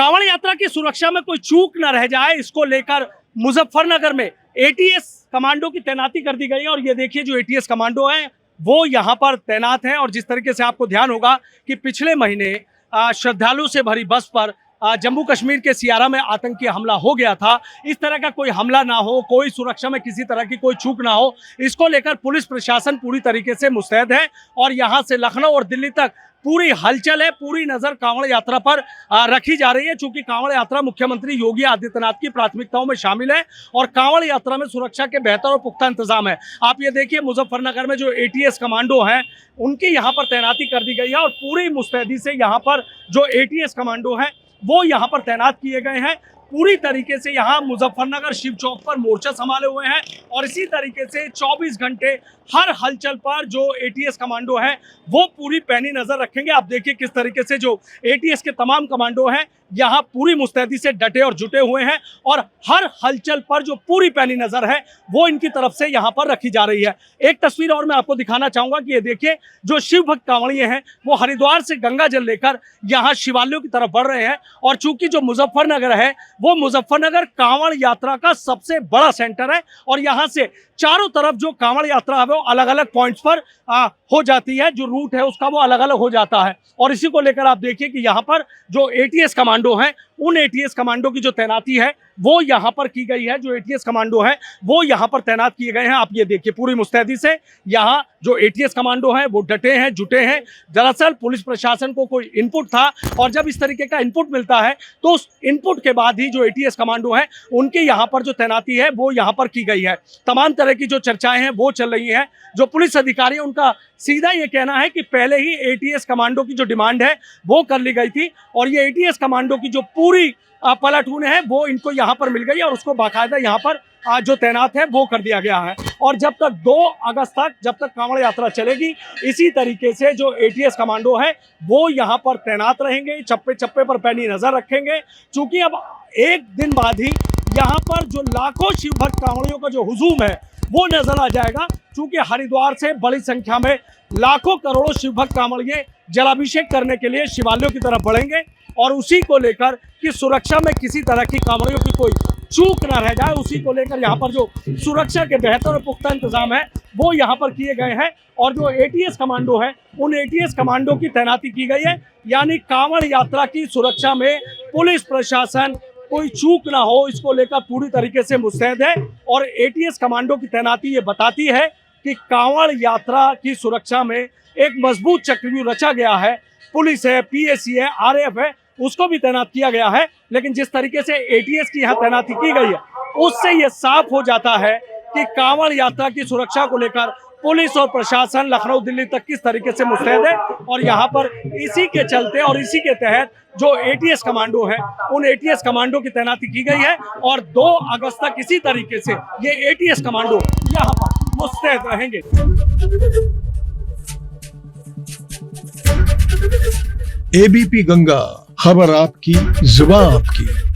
कांवड़ यात्रा की सुरक्षा में कोई चूक न रह जाए, इसको लेकर मुजफ्फरनगर में एटीएस कमांडो की तैनाती कर दी गई है। और ये देखिए जो एटीएस कमांडो हैं वो यहाँ पर तैनात हैं। और जिस तरीके से आपको ध्यान होगा कि पिछले महीने श्रद्धालु से भरी बस पर जम्मू कश्मीर के सियारा में आतंकी हमला हो गया था, इस तरह का कोई हमला ना हो, कोई सुरक्षा में किसी तरह की कोई चूक ना हो, इसको लेकर पुलिस प्रशासन पूरी तरीके से मुस्तैद है। और यहाँ से लखनऊ और दिल्ली तक पूरी हलचल है, पूरी नजर कांवड़ यात्रा पर रखी जा रही है। चूंकि कांवड़ यात्रा मुख्यमंत्री योगी आदित्यनाथ की प्राथमिकताओं में शामिल है और कांवड़ यात्रा में सुरक्षा के बेहतर और पुख्ता इंतजाम है। आप ये देखिए मुजफ्फरनगर में जो एटीएस कमांडो हैं उनकी यहाँ पर तैनाती कर दी गई है और पूरी मुस्तैदी से यहाँ पर जो एटीएस कमांडो हैं वो यहाँ पर तैनात किए गए हैं। पूरी तरीके से यहाँ मुजफ्फरनगर शिव चौक पर मोर्चा संभाले हुए हैं और इसी तरीके से 24 घंटे हर हलचल पर जो एटीएस कमांडो हैं वो पूरी पैनी नजर रखेंगे। आप देखिए किस तरीके से जो एटीएस के तमाम कमांडो हैं यहाँ पूरी मुस्तैदी से डटे और जुटे हुए हैं और हर हलचल पर जो पूरी पैनी नजर है वो इनकी तरफ से यहाँ पर रखी जा रही है। एक तस्वीर और मैं आपको दिखाना चाहूंगा कि ये देखिए जो शिव भक्त कांवड़िए हैं वो हरिद्वार से गंगा जल लेकर यहाँ शिवालयों की तरफ बढ़ रहे हैं। और चूंकि जो मुजफ्फरनगर है वो मुजफ्फरनगर कांवड़ यात्रा का सबसे बड़ा सेंटर है और यहाँ से चारों तरफ जो कांवड़ यात्रा है वो अलग अलग पॉइंट्स पर हो जाती है, जो रूट है उसका वो अलग अलग हो जाता है। और इसी को लेकर आप देखिए कि यहाँ पर जो एटीएस कमांडो हैं उन एटीएस कमांडो की जो तैनाती है वो यहाँ पर की गई है। जो एटीएस कमांडो है वो यहाँ पर तैनात किए गए हैं। आप ये देखिए पूरी मुस्तैदी से यहाँ जो एटीएस कमांडो हैं वो डटे हैं, जुटे हैं। दरअसल पुलिस प्रशासन को कोई इनपुट था और जब इस तरीके का इनपुट मिलता है तो उस इनपुट के बाद ही जो एटीएस कमांडो हैं उनके यहाँ पर जो तैनाती है वो यहाँ पर की गई है। तमाम तरह की जो चर्चाएं हैं वो चल रही हैं। जो पुलिस अधिकारी हैं उनका सीधा ये कहना है कि पहले ही एटीएस कमांडो की जो डिमांड है वो कर ली गई थी और ये एटीएस कमांडो की जो पूरी पलाटून है वो इनको यहाँ पर मिल गई और उसको बाकायदा यहाँ पर जो तैनात है वो कर दिया गया है। और जब तक 2 अगस्त तक जब तक कांवड़ यात्रा चलेगी इसी तरीके से जो एटीएस कमांडो है वो यहाँ पर तैनात रहेंगे, चप्पे चप्पे पर पैनी नजर रखेंगे। चूंकि अब एक दिन बाद ही यहाँ पर जो लाखों शिव भक्त कांवड़ियों का जो हुजूम है वो नजर आ जाएगा। चूंकि हरिद्वार से बड़ी संख्या में लाखों करोड़ों शिव भक्त कांवड़िए जलाभिषेक करने के लिए शिवालयों की तरफ बढ़ेंगे और उसी को लेकर कि सुरक्षा में किसी तरह की कांवड़ियों की कोई चूक ना रह जाए, उसी को लेकर यहाँ पर जो सुरक्षा के बेहतर और पुख्ता इंतजाम है वो यहाँ पर किए गए हैं। और जो एटीएस कमांडो है उन एटीएस कमांडो की तैनाती की गई है। यानी कांवड़ यात्रा की सुरक्षा में पुलिस प्रशासन कोई चूक ना हो इसको लेकर पूरी तरीके से मुस्तैद है। और एटीएस कमांडो की तैनाती ये बताती है कि कांवड़ यात्रा की सुरक्षा में एक मजबूत चक्रव्यूह रचा गया है। पुलिस है, पीएसी है, आरएएफ है, उसको भी तैनात किया गया है। लेकिन जिस तरीके से एटीएस की यहाँ तैनाती की गई है उससे ये साफ हो जाता है कि कांवड़ यात्रा की सुरक्षा को लेकर पुलिस और प्रशासन लखनऊ दिल्ली तक किस तरीके से मुस्तैद है। और यहाँ पर इसी के चलते और इसी के तहत जो एटीएस कमांडो है उन एटीएस कमांडो की तैनाती की गई है और 2 अगस्त तक इसी तरीके से ये एटीएस कमांडो यहाँ पर मुस्तैद रहेंगे। एबीपी गंगा, खबर आपकी, जुबान आपकी।